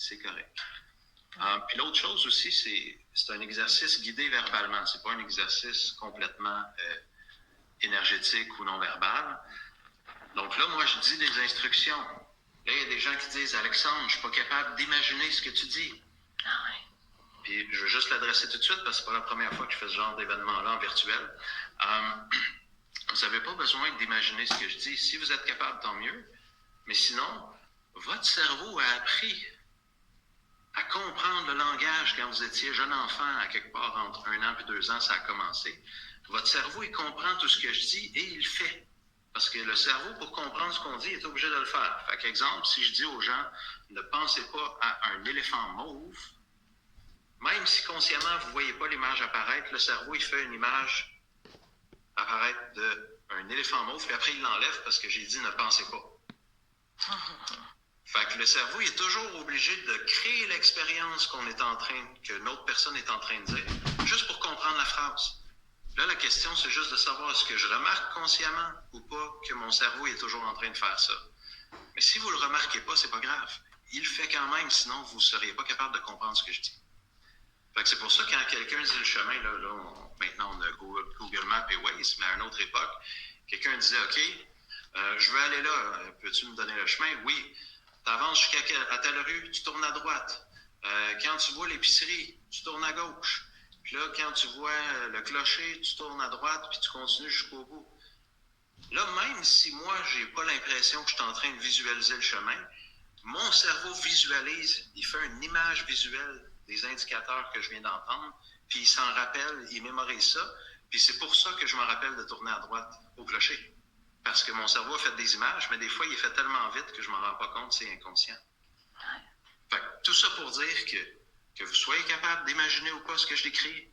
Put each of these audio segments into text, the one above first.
c'est correct. Puis l'autre chose aussi, c'est un exercice guidé verbalement. C'est pas un exercice complètement énergétique ou non-verbal. Donc là, moi, je dis des instructions. Là, il y a des gens qui disent « Alexandre, je suis pas capable d'imaginer ce que tu dis. » Ah ouais. Puis je veux juste l'adresser tout de suite parce que c'est pas la première fois que je fais ce genre d'événement-là en virtuel. Vous n'avez pas besoin d'imaginer ce que je dis. Si vous êtes capable, tant mieux. Mais sinon, votre cerveau a appris à comprendre le langage quand vous étiez jeune enfant, à quelque part entre 1 an et 2 ans, ça a commencé. Votre cerveau, il comprend tout ce que je dis et il le fait. Parce que le cerveau, pour comprendre ce qu'on dit, est obligé de le faire. Fait qu'exemple, si je dis aux gens, ne pensez pas à un éléphant mauve, même si consciemment vous ne voyez pas l'image apparaître, le cerveau, il fait une image apparaître d'un éléphant mauve, puis après il l'enlève parce que j'ai dit ne pensez pas. Fait que le cerveau, il est toujours obligé de créer l'expérience que l'autre personne est en train de dire, juste pour comprendre la phrase. Là, la question, c'est juste de savoir est-ce que je remarque consciemment ou pas que mon cerveau est toujours en train de faire ça. Mais si vous le remarquez pas, c'est pas grave. Il le fait quand même, sinon vous ne seriez pas capable de comprendre ce que je dis. Fait que c'est pour ça que quand quelqu'un dit le chemin, maintenant on a Google Maps et Waze, mais à une autre époque, quelqu'un disait OK, je veux aller là, peux-tu me donner le chemin? Oui. Tu avances jusqu'à telle rue, tu tournes à droite. Quand tu vois l'épicerie, tu tournes à gauche. Puis là, quand tu vois le clocher, tu tournes à droite, puis tu continues jusqu'au bout. Là, même si moi, j'ai pas l'impression que je suis en train de visualiser le chemin, mon cerveau visualise, il fait une image visuelle des indicateurs que je viens d'entendre, puis il s'en rappelle, il mémorise ça, puis c'est pour ça que je me rappelle de tourner à droite au clocher. Parce que mon cerveau a fait des images, mais des fois, il est fait tellement vite que je ne m'en rends pas compte, c'est inconscient. Fait que, tout ça pour dire que vous soyez capable d'imaginer ou pas ce que je décris,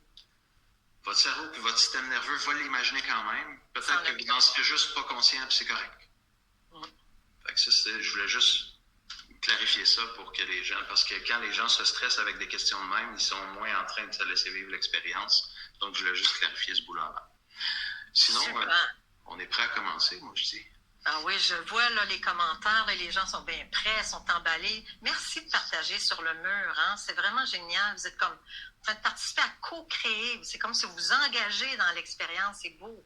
votre cerveau et votre système nerveux va l'imaginer quand même. Peut-être que vous n'en serez juste pas conscient, puis c'est correct. Fait que ça, je voulais juste clarifier ça pour que les gens, parce que quand les gens se stressent avec des questions de même, ils sont moins en train de se laisser vivre l'expérience. Donc, je voulais juste clarifier ce bout-là avant. Sinon, on est prêt à commencer, moi, je dis. Ah oui, je vois là, les commentaires, là, les gens sont bien prêts, sont emballés. Merci de partager sur le mur, hein? C'est vraiment génial. Vous êtes comme en train de participer à co-créer. C'est comme si vous vous engagez dans l'expérience, c'est beau.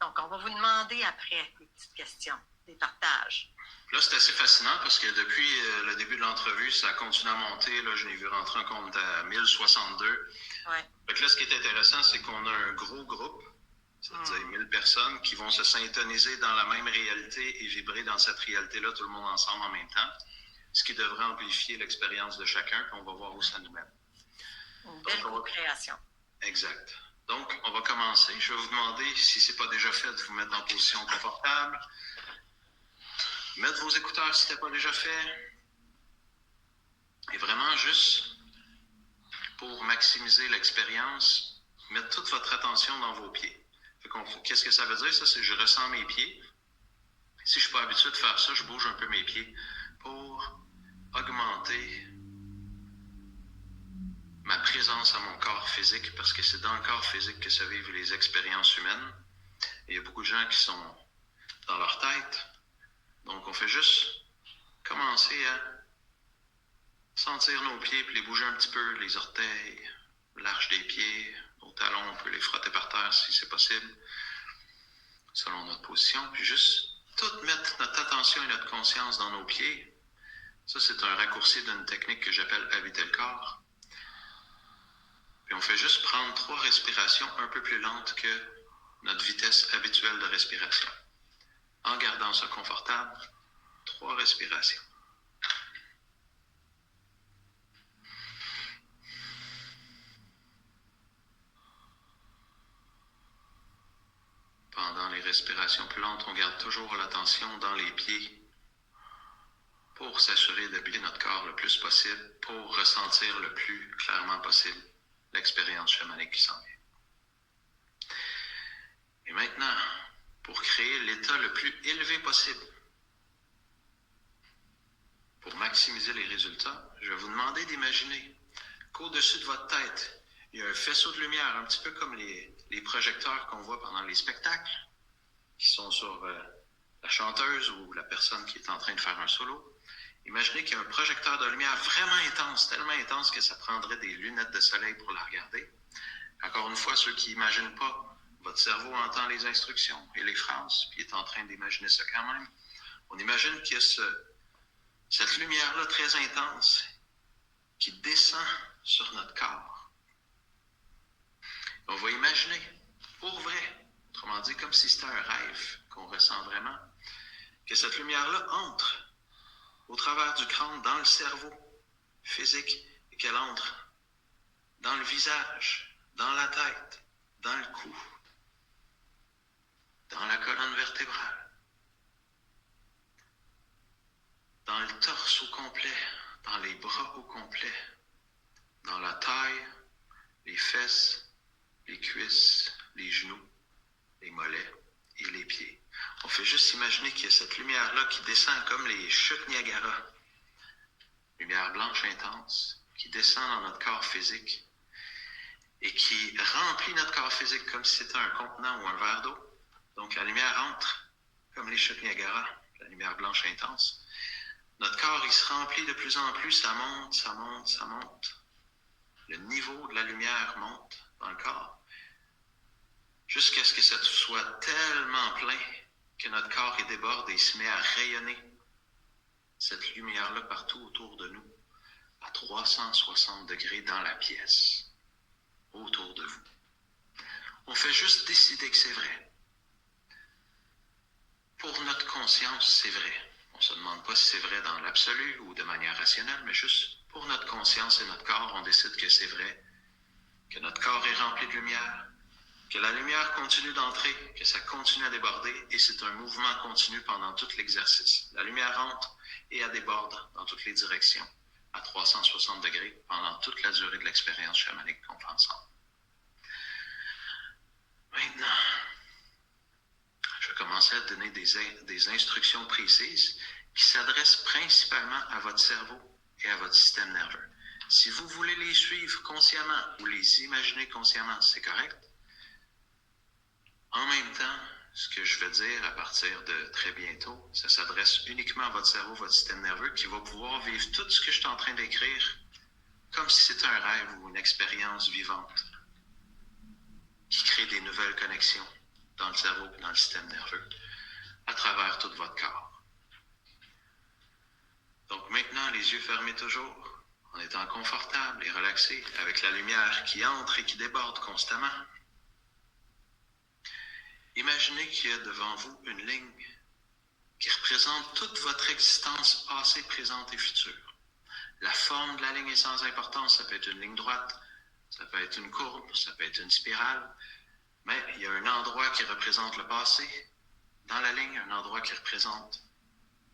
Donc, on va vous demander après des petites questions, des partages. Là, c'est assez fascinant parce que depuis le début de l'entrevue, ça continue à monter. Là, je l'ai vu rentrer un compte à 1062. Ouais. Fait que là, ce qui est intéressant, c'est qu'on a un gros groupe, c'est-à-dire 1000 personnes qui vont se syntoniser dans la même réalité et vibrer dans cette réalité-là, tout le monde ensemble en même temps, ce qui devrait amplifier l'expérience de chacun, puis on va voir où ça nous mène. Une belle co-création. Exact. Donc, on va commencer. Je vais vous demander, si ce n'est pas déjà fait, de vous mettre en position confortable. Mettre vos écouteurs si ce n'était pas déjà fait. Et vraiment juste pour maximiser l'expérience, mettre toute votre attention dans vos pieds. Qu'est-ce que ça veut dire? Ça, c'est je ressens mes pieds. Si je ne suis pas habitué de faire ça, je bouge un peu mes pieds pour augmenter ma présence à mon corps physique, parce que c'est dans le corps physique que se vivent les expériences humaines. Et il y a beaucoup de gens qui sont dans leur tête. Donc, on fait juste commencer à sentir nos pieds, puis les bouger un petit peu, les orteils, l'arche des pieds, nos talons, on peut les frotter par terre si c'est possible, selon notre position. Puis juste tout mettre notre attention et notre conscience dans nos pieds. Ça, c'est un raccourci d'une technique que j'appelle habiter le corps. Puis on fait juste prendre 3 respirations un peu plus lentes que notre vitesse habituelle de respiration. En gardant ça confortable, 3 respirations. Pendant les respirations plus lentes, on garde toujours l'attention dans les pieds pour s'assurer d'habiller notre corps le plus possible, pour ressentir le plus clairement possible l'expérience chamanique qui s'en vient. Et maintenant, pour créer l'état le plus élevé possible, pour maximiser les résultats, je vais vous demander d'imaginer qu'au-dessus de votre tête, il y a un faisceau de lumière, un petit peu comme les projecteurs qu'on voit pendant les spectacles, qui sont sur la chanteuse ou la personne qui est en train de faire un solo. Imaginez qu'il y a un projecteur de lumière vraiment intense, tellement intense que ça prendrait des lunettes de soleil pour la regarder. Encore une fois, ceux qui n'imaginent pas, votre cerveau entend les instructions et les phrases, puis est en train d'imaginer ça quand même. On imagine qu'il y a cette lumière-là très intense qui descend sur notre corps. On va imaginer, pour vrai, autrement dit, comme si c'était un rêve qu'on ressent vraiment, que cette lumière-là entre au travers du crâne dans le cerveau physique et qu'elle entre dans le visage, dans la tête, dans le cou, dans la colonne vertébrale, dans le torse au complet, dans les bras au complet, dans la taille, les fesses, les cuisses, les genoux, les mollets et les pieds. On fait juste imaginer qu'il y a cette lumière-là qui descend comme les chutes Niagara. Lumière blanche intense qui descend dans notre corps physique et qui remplit notre corps physique comme si c'était un contenant ou un verre d'eau. Donc la lumière entre comme les chutes Niagara, la lumière blanche intense. Notre corps, il se remplit de plus en plus, ça monte, ça monte, ça monte. Le niveau de la lumière monte dans le corps jusqu'à ce que ça soit tellement plein que notre corps il déborde et il se met à rayonner cette lumière-là partout autour de nous, à 360 degrés dans la pièce, autour de vous. On fait juste décider que c'est vrai. Pour notre conscience, c'est vrai. On ne se demande pas si c'est vrai dans l'absolu ou de manière rationnelle, mais juste pour notre conscience et notre corps, on décide que c'est vrai, que notre corps est rempli de lumière, que la lumière continue d'entrer, que ça continue à déborder, et c'est un mouvement continu pendant tout l'exercice. La lumière entre et elle déborde dans toutes les directions, à 360 degrés, pendant toute la durée de l'expérience chamanique qu'on fait ensemble. Maintenant, je vais commencer à donner des instructions précises qui s'adressent principalement à votre cerveau et à votre système nerveux. Si vous voulez les suivre consciemment ou les imaginer consciemment, c'est correct. En même temps, ce que je vais dire à partir de très bientôt, ça s'adresse uniquement à votre cerveau, votre système nerveux, qui va pouvoir vivre tout ce que je suis en train d'écrire comme si c'était un rêve ou une expérience vivante qui crée des nouvelles connexions dans le cerveau et dans le système nerveux à travers tout votre corps. Donc maintenant, les yeux fermés toujours, en étant confortable et relaxé, avec la lumière qui entre et qui déborde constamment. Imaginez qu'il y a devant vous une ligne qui représente toute votre existence passée, présente et future. La forme de la ligne est sans importance, ça peut être une ligne droite, ça peut être une courbe, ça peut être une spirale, mais il y a un endroit qui représente le passé dans la ligne, un endroit qui représente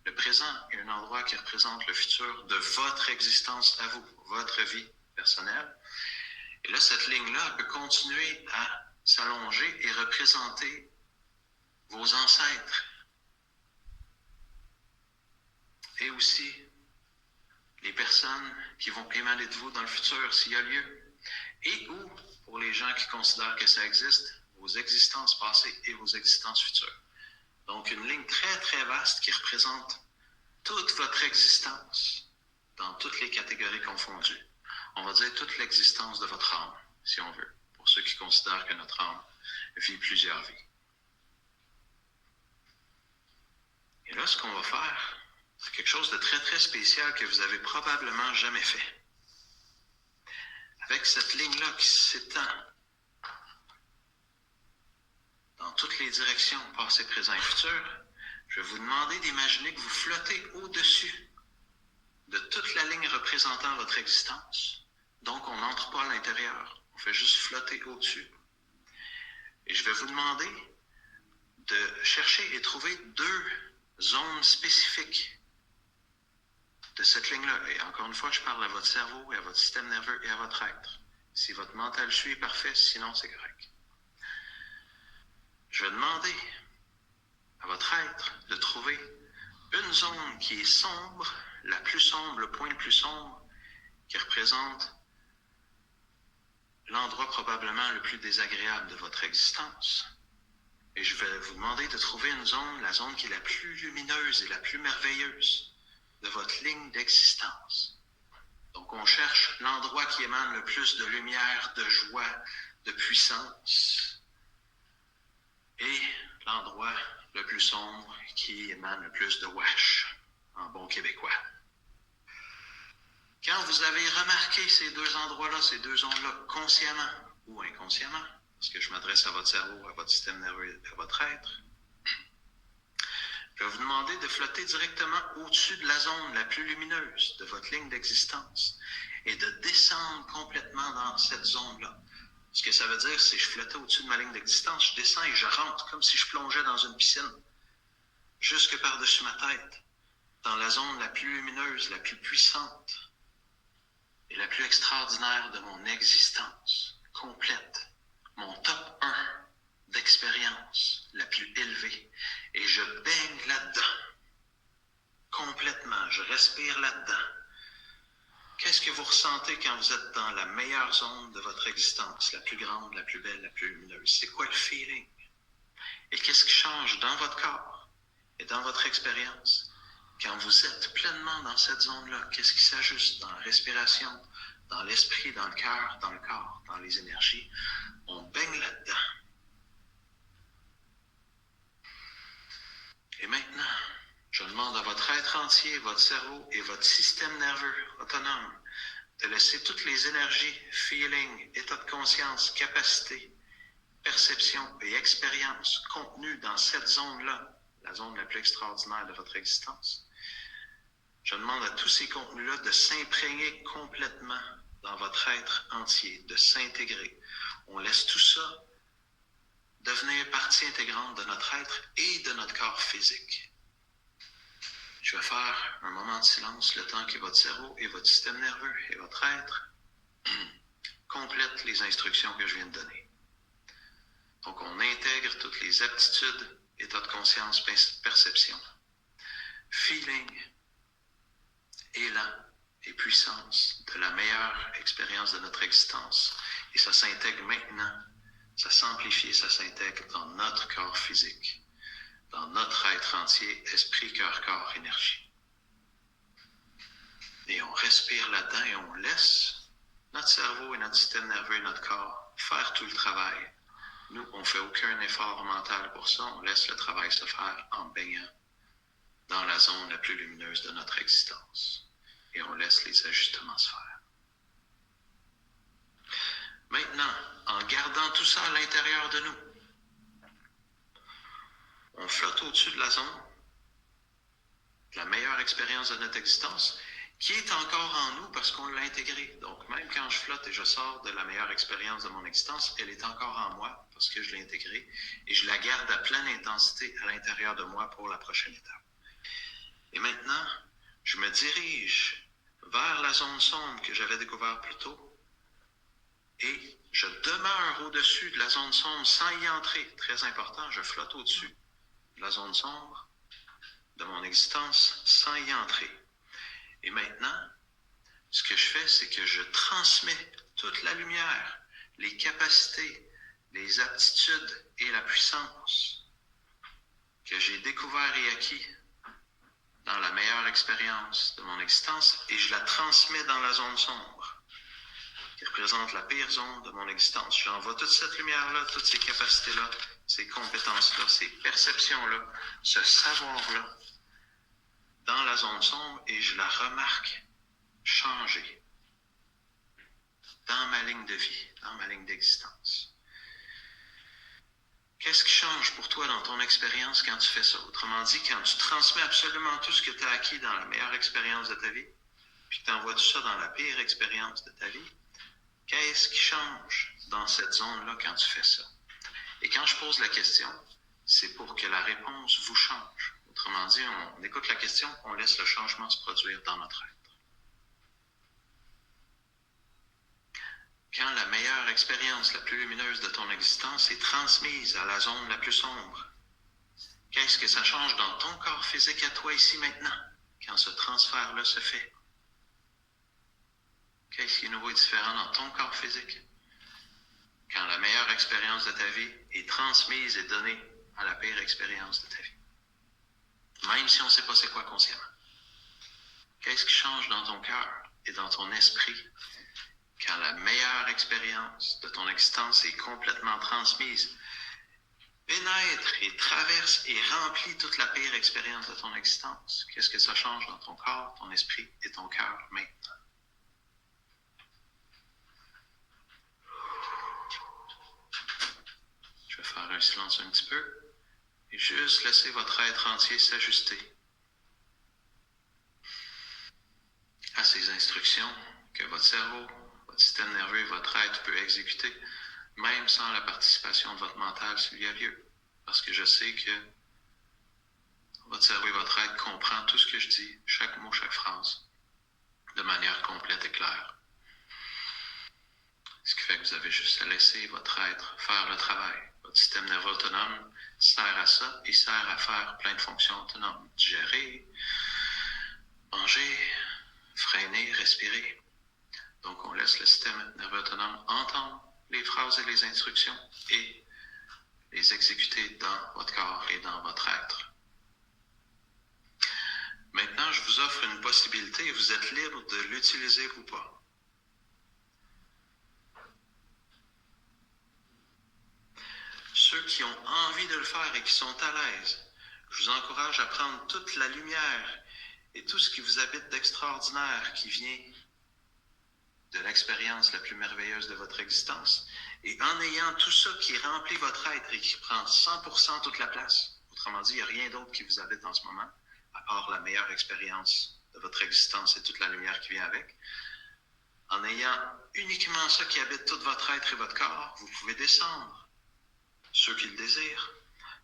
le présent et un endroit qui représente le futur de votre existence à vous, votre vie personnelle. Et là, cette ligne-là peut continuer à s'allonger et représenter vos ancêtres. Et aussi les personnes qui vont émaner de vous dans le futur, s'il y a lieu. Et ou, pour les gens qui considèrent que ça existe, vos existences passées et vos existences futures. Donc, une ligne très, très vaste qui représente toute votre existence dans toutes les catégories confondues. On va dire toute l'existence de votre âme, si on veut, pour ceux qui considèrent que notre âme vit plusieurs vies. Et là, ce qu'on va faire, c'est quelque chose de très, très spécial que vous avez probablement jamais fait. Avec cette ligne-là qui s'étend dans toutes les directions, passé, présent et futur, je vais vous demander d'imaginer que vous flottez au-dessus de toute la ligne représentant votre existence. Donc, on n'entre pas à l'intérieur, on fait juste flotter au-dessus. Et je vais vous demander de chercher et trouver 2 zones spécifiques de cette ligne-là. Et encore une fois, je parle à votre cerveau et à votre système nerveux et à votre être. Si votre mental suit, parfait, sinon c'est correct. Je vais demander à votre être de trouver une zone qui est sombre, la plus sombre, le point le plus sombre, qui représente l'endroit probablement le plus désagréable de votre existence. Et je vais vous demander de trouver une zone, la zone qui est la plus lumineuse et la plus merveilleuse de votre ligne d'existence. Donc, on cherche l'endroit qui émane le plus de lumière, de joie, de puissance, et l'endroit le plus sombre qui émane le plus de wash, en bon québécois. Quand vous avez remarqué ces deux endroits-là, ces deux zones-là, consciemment ou inconsciemment, parce que je m'adresse à votre cerveau, à votre système nerveux, à votre être, je vais vous demander de flotter directement au-dessus de la zone la plus lumineuse de votre ligne d'existence et de descendre complètement dans cette zone-là. Ce que ça veut dire, c'est que je flottais au-dessus de ma ligne d'existence, je descends et je rentre comme si je plongeais dans une piscine, jusque par-dessus ma tête, dans la zone la plus lumineuse, la plus puissante et la plus extraordinaire de mon existence complète, mon top 1 d'expérience la plus élevée, et je baigne là-dedans, complètement, je respire là-dedans. Qu'est-ce que vous ressentez quand vous êtes dans la meilleure zone de votre existence, la plus grande, la plus belle, la plus lumineuse? C'est quoi le feeling? Et qu'est-ce qui change dans votre corps et dans votre expérience quand vous êtes pleinement dans cette zone-là? Qu'est-ce qui s'ajuste dans la respiration, dans l'esprit, dans le cœur, dans le corps, dans les énergies? On baigne là-dedans. Et maintenant, je demande à votre être entier, votre cerveau et votre système nerveux autonome de laisser toutes les énergies, feelings, état de conscience, capacités, perceptions et expériences contenues dans cette zone-là, la zone la plus extraordinaire de votre existence. Je demande à tous ces contenus-là de s'imprégner complètement dans votre être entier, de s'intégrer. On laisse tout ça devenir partie intégrante de notre être et de notre corps physique. Je vais faire un moment de silence le temps que votre cerveau et votre système nerveux et votre être complètent les instructions que je viens de donner. Donc, on intègre toutes les aptitudes, état de conscience, perception, feeling, élan et puissance de la meilleure expérience de notre existence. Et ça s'intègre maintenant, ça s'amplifie, ça s'intègre dans notre corps physique, dans notre être entier, esprit, cœur, corps, énergie. Et on respire là-dedans et on laisse notre cerveau et notre système nerveux et notre corps faire tout le travail. Nous, on ne fait aucun effort mental pour ça, on laisse le travail se faire en baignant dans la zone la plus lumineuse de notre existence. Et on laisse les ajustements se faire. Maintenant, en gardant tout ça à l'intérieur de nous, on flotte au-dessus de la zone, de la meilleure expérience de notre existence, qui est encore en nous parce qu'on l'a intégrée. Donc, même quand je flotte et je sors de la meilleure expérience de mon existence, elle est encore en moi parce que je l'ai intégrée et je la garde à pleine intensité à l'intérieur de moi pour la prochaine étape. Et maintenant, je me dirige vers la zone sombre que j'avais découverte plus tôt et je demeure au-dessus de la zone sombre sans y entrer. Très important, je flotte au-dessus de la zone sombre de mon existence sans y entrer. Et maintenant, ce que je fais, c'est que je transmets toute la lumière, les capacités, les aptitudes et la puissance que j'ai découvert et acquis dans la meilleure expérience de mon existence et je la transmets dans la zone sombre qui représente la pire zone de mon existence. J'envoie toute cette lumière-là, toutes ces capacités-là, ces compétences-là, ces perceptions-là, ce savoir-là dans la zone sombre et je la remarque changer dans ma ligne de vie, dans ma ligne d'existence. Qu'est-ce qui change pour toi dans ton expérience quand tu fais ça? Autrement dit, quand tu transmets absolument tout ce que tu as acquis dans la meilleure expérience de ta vie, puis que tu envoies tout ça dans la pire expérience de ta vie, qu'est-ce qui change dans cette zone-là quand tu fais ça? Et quand je pose la question, c'est pour que la réponse vous change. Autrement dit, on écoute la question, on laisse le changement se produire dans notre être. Quand la meilleure expérience, la plus lumineuse de ton existence est transmise à la zone la plus sombre, qu'est-ce que ça change dans ton corps physique à toi ici maintenant, quand ce transfert-là se fait? Qu'est-ce qui est nouveau et différent dans ton corps physique? Quand la meilleure expérience de ta vie est transmise et donnée à la pire expérience de ta vie. Même si on ne sait pas c'est quoi consciemment. cœur et dans ton esprit, quand la meilleure expérience de ton existence est complètement transmise, pénètre et traverse et remplit toute la pire expérience de ton existence, qu'est-ce que ça change dans ton corps, ton esprit et ton cœur maintenant? Je vais faire un silence un petit peu et juste laisser votre être entier s'ajuster à ces instructions que votre cerveau, votre système nerveux et votre être peut exécuter, même sans la participation de votre mental s'il y a lieu. Parce que je sais que votre cerveau et votre être comprend tout ce que je dis, chaque mot, chaque phrase, de manière complète et claire. Ce qui fait que vous avez juste à laisser votre être faire le travail. Votre système nerveux autonome sert à ça, il sert à faire plein de fonctions autonomes. Digérer, manger, freiner, respirer. Donc, on laisse le système nerveux autonome entendre les phrases et les instructions et les exécuter dans votre corps et dans votre être. Maintenant, je vous offre une possibilité et vous êtes libre de l'utiliser ou pas. Ceux qui ont envie de le faire et qui sont à l'aise, je vous encourage à prendre toute la lumière et tout ce qui vous habite d'extraordinaire qui vient de l'expérience la plus merveilleuse de votre existence. Et en ayant tout ça qui remplit votre être et qui prend 100% toute la place, autrement dit, il n'y a rien d'autre qui vous habite en ce moment, à part la meilleure expérience de votre existence et toute la lumière qui vient avec. En ayant uniquement ça qui habite tout votre être et votre corps, vous pouvez descendre, ceux qui le désirent,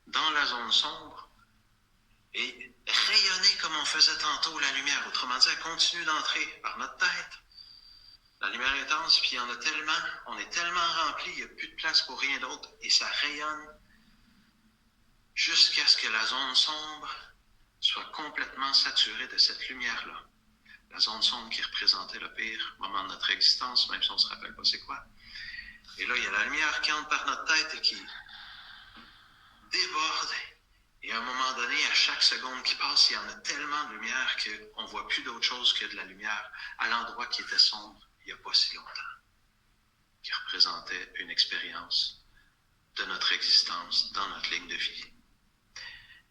dans la zone sombre et rayonner comme on faisait tantôt la lumière. Autrement dit, elle continue d'entrer par notre tête. La lumière est intense, puis on est tellement rempli, il n'y a plus de place pour rien d'autre, et ça rayonne jusqu'à ce que la zone sombre soit complètement saturée de cette lumière-là. La zone sombre qui représentait le pire moment de notre existence, même si on ne se rappelle pas c'est quoi. Et là, il y a la lumière qui entre par notre tête et qui déborde. Et à un moment donné, à chaque seconde qui passe, il y en a tellement de lumière qu'on ne voit plus d'autre chose que de la lumière à l'endroit qui était sombre il n'y a pas si longtemps, qui représentait une expérience de notre existence dans notre ligne de vie.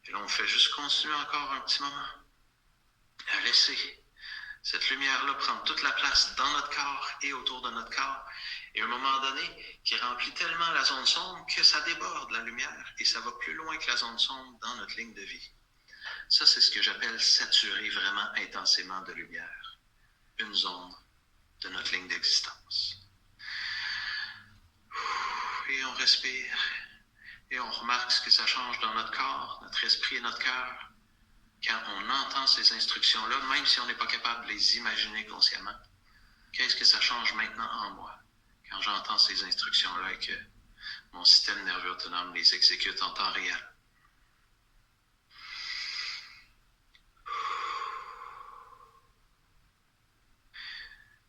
Et là, on fait juste continuer encore un petit moment à laisser cette lumière-là prendre toute la place dans notre corps et autour de notre corps. Et à un moment donné, qui remplit tellement la zone sombre que ça déborde la lumière et ça va plus loin que la zone sombre dans notre ligne de vie. Ça, c'est ce que j'appelle saturer vraiment intensément de lumière. Une zone de notre ligne d'existence. Et on respire et on remarque ce que ça change dans notre corps, notre esprit et notre cœur quand on entend ces instructions-là, même si on n'est pas capable de les imaginer consciemment. Qu'est-ce que ça change maintenant en moi quand j'entends ces instructions-là et que mon système nerveux autonome les exécute en temps réel?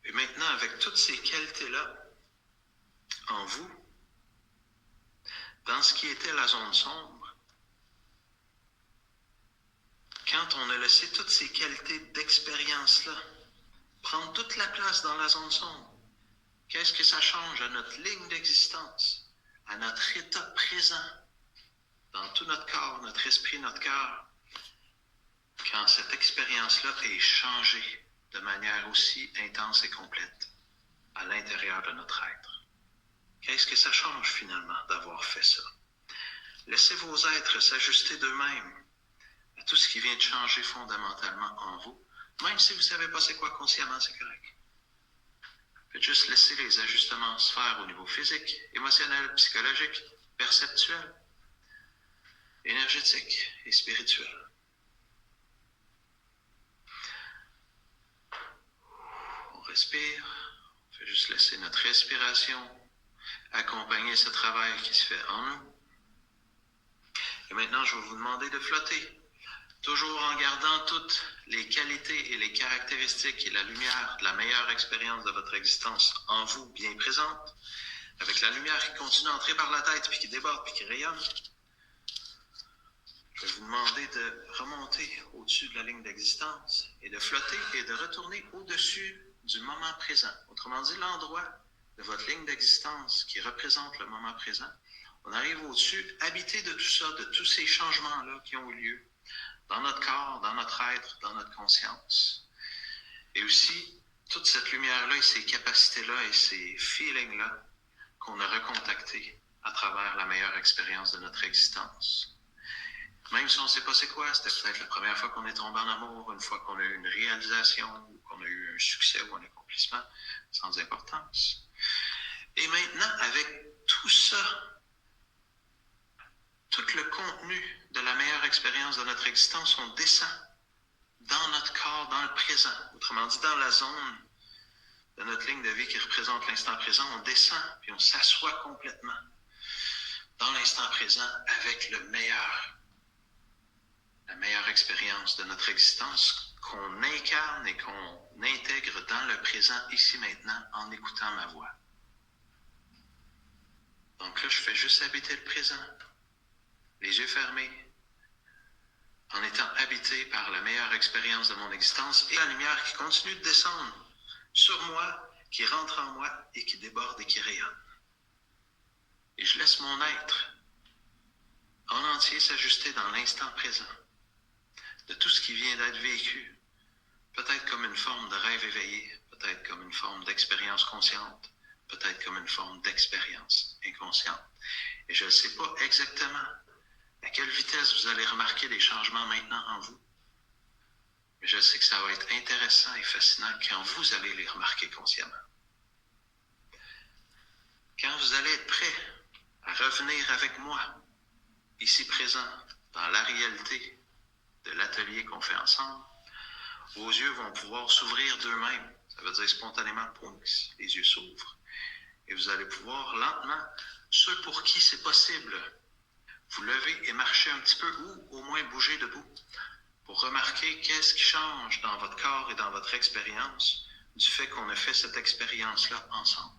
Et maintenant, avec toutes ces qualités-là en vous, dans ce qui était la zone sombre, quand on a laissé toutes ces qualités d'expérience-là prendre toute la place dans la zone sombre, qu'est-ce que ça change à notre ligne d'existence, à notre état présent, dans tout notre corps, notre esprit, notre cœur, quand cette expérience-là est changée de manière aussi intense et complète à l'intérieur de notre être? Qu'est-ce que ça change finalement d'avoir fait ça? Laissez vos êtres s'ajuster d'eux-mêmes à tout ce qui vient de changer fondamentalement en vous. Même si vous ne savez pas c'est quoi consciemment, c'est correct. Faites juste laisser les ajustements se faire au niveau physique, émotionnel, psychologique, perceptuel, énergétique et spirituel. On respire, on fait juste laisser notre respiration accompagner ce travail qui se fait en nous. Et maintenant, je vais vous demander de flotter, toujours en gardant toutes les qualités et les caractéristiques et la lumière de la meilleure expérience de votre existence en vous, bien présente, avec la lumière qui continue à entrer par la tête, puis qui déborde, puis qui rayonne. Je Je vais vous demander de remonter au-dessus de la ligne d'existence et de flotter et de retourner au-dessus du moment présent. Autrement dit, l'endroit de votre ligne d'existence qui représente le moment présent. On arrive au-dessus, habité de tout ça, de tous ces changements-là qui ont eu lieu dans notre corps, dans notre être, dans notre conscience. Et aussi, toute cette lumière-là et ces capacités-là et ces feelings-là qu'on a recontactés à travers la meilleure expérience de notre existence. Même si on ne sait pas c'est quoi, c'était peut-être la première fois qu'on est tombé en amour, une fois qu'on a eu une réalisation, ou qu'on a eu un succès ou un accomplissement, sans importance. Et maintenant, avec tout ça, tout le contenu de la meilleure expérience de notre existence, on descend dans notre corps, dans le présent. Autrement dit, dans la zone de notre ligne de vie qui représente l'instant présent, on descend puis on s'assoit complètement dans l'instant présent avec la meilleure expérience de notre existence qu'on incarne et qu'on intègre dans le présent, ici maintenant, en écoutant ma voix. Donc là, je fais juste habiter le présent, les yeux fermés, en étant habité par la meilleure expérience de mon existence et la lumière qui continue de descendre sur moi, qui rentre en moi et qui déborde et qui rayonne. Et je laisse mon être en entier s'ajuster dans l'instant présent de tout ce qui vient d'être vécu, peut-être comme une forme de rêve éveillé, peut-être comme une forme d'expérience consciente, peut-être comme une forme d'expérience inconsciente. Et je ne sais pas exactement à quelle vitesse vous allez remarquer les changements maintenant en vous. Mais je sais que ça va être intéressant et fascinant quand vous allez les remarquer consciemment. Quand vous allez être prêt à revenir avec moi, ici présent, dans la réalité de l'atelier qu'on fait ensemble, vos yeux vont pouvoir s'ouvrir d'eux-mêmes. Ça veut dire spontanément, les yeux s'ouvrent. Et vous allez pouvoir lentement, ceux pour qui c'est possible, vous lever et marcher un petit peu ou au moins bouger debout pour remarquer qu'est-ce qui change dans votre corps et dans votre expérience du fait qu'on a fait cette expérience-là ensemble.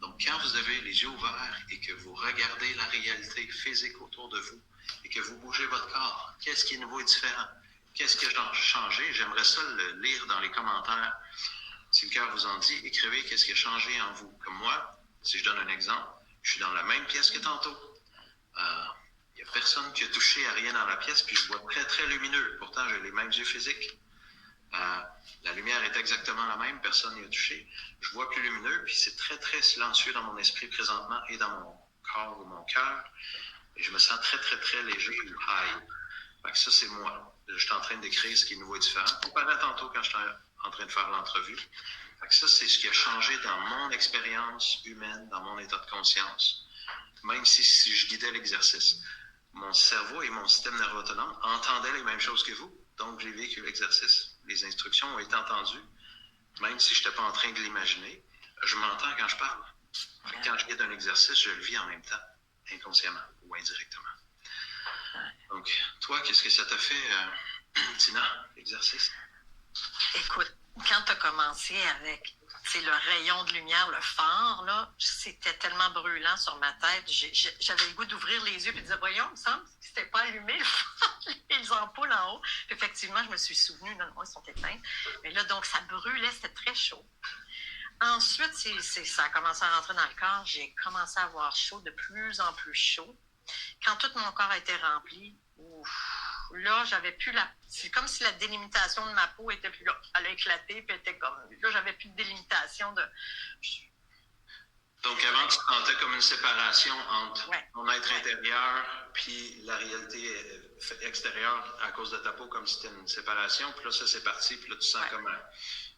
Donc, quand vous avez les yeux ouverts et que vous regardez la réalité physique autour de vous et que vous bougez votre corps, qu'est-ce qui est nouveau et différent? Qu'est-ce qui a changé? J'aimerais ça le lire dans les commentaires. Si le cœur vous en dit, écrivez qu'est-ce qui a changé en vous. Comme moi, si je donne un exemple, je suis dans la même pièce que tantôt. Il n'y a personne qui a touché à rien dans la pièce, puis je vois très, très lumineux. Pourtant, j'ai les mêmes yeux physiques. La lumière est exactement la même, personne n'y a touché. Je vois plus lumineux, puis c'est très, très silencieux dans mon esprit présentement et dans mon corps ou mon cœur. Et je me sens très, très, très léger ou high. Fait que ça, c'est moi. Je suis en train d'écrire ce qui est nouveau et différent. Comparé à tantôt quand j'étais en train de faire l'entrevue. Fait que ça, c'est ce qui a changé dans mon expérience humaine, dans mon état de conscience. Même si je guidais l'exercice, mon cerveau et mon système nerveux autonome entendaient les mêmes choses que vous. Donc, j'ai vécu l'exercice. Les instructions ont été entendues, même si je n'étais pas en train de l'imaginer. Je m'entends quand je parle. Quand je guide un exercice, je le vis en même temps, inconsciemment ou indirectement. Donc, toi, qu'est-ce que ça t'a fait, Tina, l'exercice? Écoute, quand tu as commencé avec le rayon de lumière, le phare, là, c'était tellement brûlant sur ma tête. J'avais le goût d'ouvrir les yeux et de dire, voyons, il me semble que c'était pas allumé, le phare, les ampoules en haut. Puis effectivement, je me suis souvenue, non, ils sont éteints. Mais là, donc, ça brûlait, c'était très chaud. Ensuite, ça a commencé à rentrer dans le corps. J'ai commencé à avoir chaud, de plus en plus chaud. Quand tout mon corps a été rempli, là, j'avais plus c'est comme si la délimitation de ma peau était plus là. Elle a éclaté, puis était comme... Là, j'avais plus de délimitation de... Donc, avant, tu sentais comme une séparation entre ton être intérieur puis la réalité extérieure à cause de ta peau, comme si c'était une séparation. Puis là, ça, c'est parti. Puis là, tu sens comme un...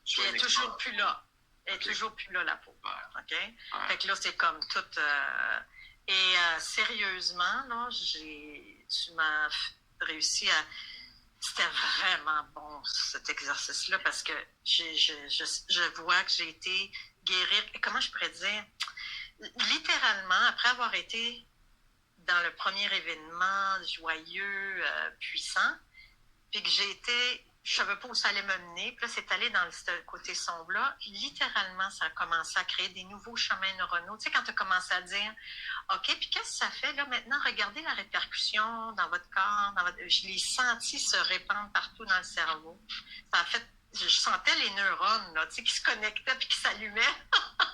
Puis elle est toujours plus là. Elle est toujours plus là, la peau. OK? Fait que là, c'est comme tout... sérieusement, là, tu m'as réussi à... C'était vraiment bon, cet exercice-là, parce que je vois que j'ai été guérir... Comment je pourrais dire? Littéralement, après avoir été dans le premier événement joyeux, puissant, puis que j'ai été je savais pas où ça allait me mener. Puis là, c'est allé dans ce côté sombre-là. Littéralement, ça a commencé à créer des nouveaux chemins neuronaux. Tu sais, quand tu as commencé à dire, OK, puis qu'est-ce que ça fait là maintenant? Regardez la répercussion dans votre corps. Je l'ai senti se répandre partout dans le cerveau. Ça a fait, je sentais les neurones là, tu sais, qui se connectaient puis qui s'allumaient.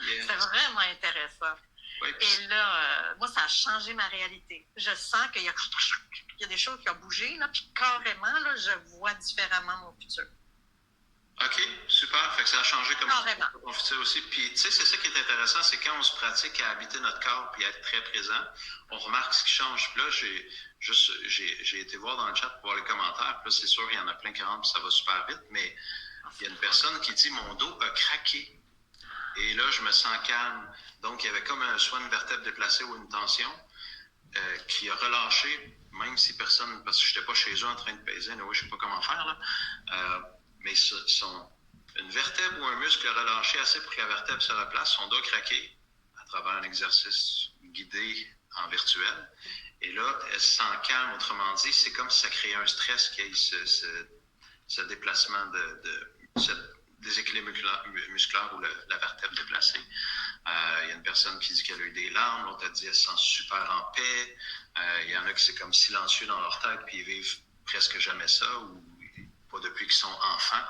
Yes. C'est vraiment intéressant. Oui, Et là, moi, ça a changé ma réalité. Je sens qu'il y a des choses qui ont bougé, là, puis carrément, là, je vois différemment mon futur. OK, super. Fait que ça a changé comme Carrément. ton futur aussi. Puis, tu sais, c'est ça qui est intéressant, c'est quand on se pratique à habiter notre corps puis à être très présent, on remarque ce qui change. Puis là, j'ai été voir dans le chat pour voir les commentaires. Puis là, c'est sûr, il y en a plein qui rentrent puis ça va super vite. Mais il y a une personne qui dit, mon dos a craqué. Et là, je me sens calme. Donc, il y avait comme soit une vertèbre déplacée ou une tension qui a relâché, même si personne, parce que je n'étais pas chez eux en train de peser, je ne sais pas comment faire, là. Mais une vertèbre ou un muscle a relâché assez pour que la vertèbre se replace, son dos craqué à travers un exercice guidé en virtuel. Et là, elle se sent calme. Autrement dit, c'est comme si ça créait un stress qu'il y ait ce déplacement ce déséquilibre musculaire ou la vertèbre déplacée. Il y a une personne qui dit qu'elle a eu des larmes, l'autre a dit qu'elle se sent super en paix. Il y en a qui c'est comme silencieux dans leur tête, puis ils vivent presque jamais ça, ou pas depuis qu'ils sont enfants.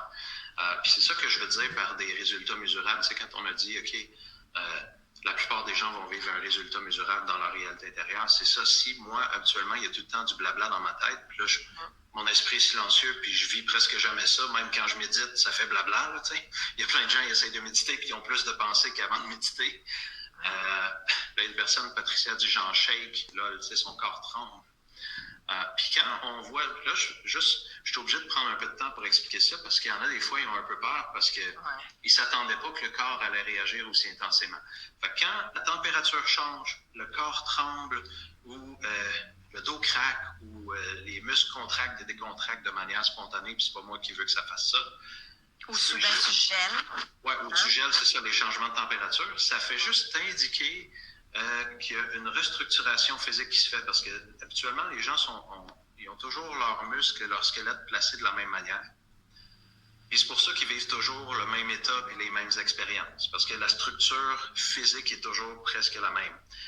Puis c'est ça que je veux dire par des résultats mesurables. Tu sais, quand on a dit, OK, la plupart des gens vont vivre un résultat mesurable dans leur réalité intérieure, c'est ça. Si moi, habituellement, il y a tout le temps du blabla dans ma tête, puis là, mon esprit est silencieux, puis je vis presque jamais ça. Même quand je médite, ça fait blabla. Là, il y a plein de gens qui essayent de méditer, puis ils ont plus de pensées qu'avant de méditer. Là, une personne, Patricia, dit j'en shake, là, son corps tremble. Puis quand on voit, là, je suis obligé de prendre un peu de temps pour expliquer ça, parce qu'il y en a des fois, ils ont un peu peur, parce qu'ils ne s'attendaient pas que le corps allait réagir aussi intensément. Fait que quand la température change, le corps tremble, ou le dos craque, ou les muscles contractent et décontractent de manière spontanée, puis c'est pas moi qui veux que ça fasse ça. Ou soudain tu gèles. Oui, ou tu gèles, c'est ça, les changements de température. Ça fait juste t'indiquer qu'il y a une restructuration physique qui se fait, parce que habituellement, les gens ils ont toujours leurs muscles et leur squelette placés de la même manière. Et c'est pour ça qu'ils vivent toujours le même état et les mêmes expériences, parce que la structure physique est toujours presque la même.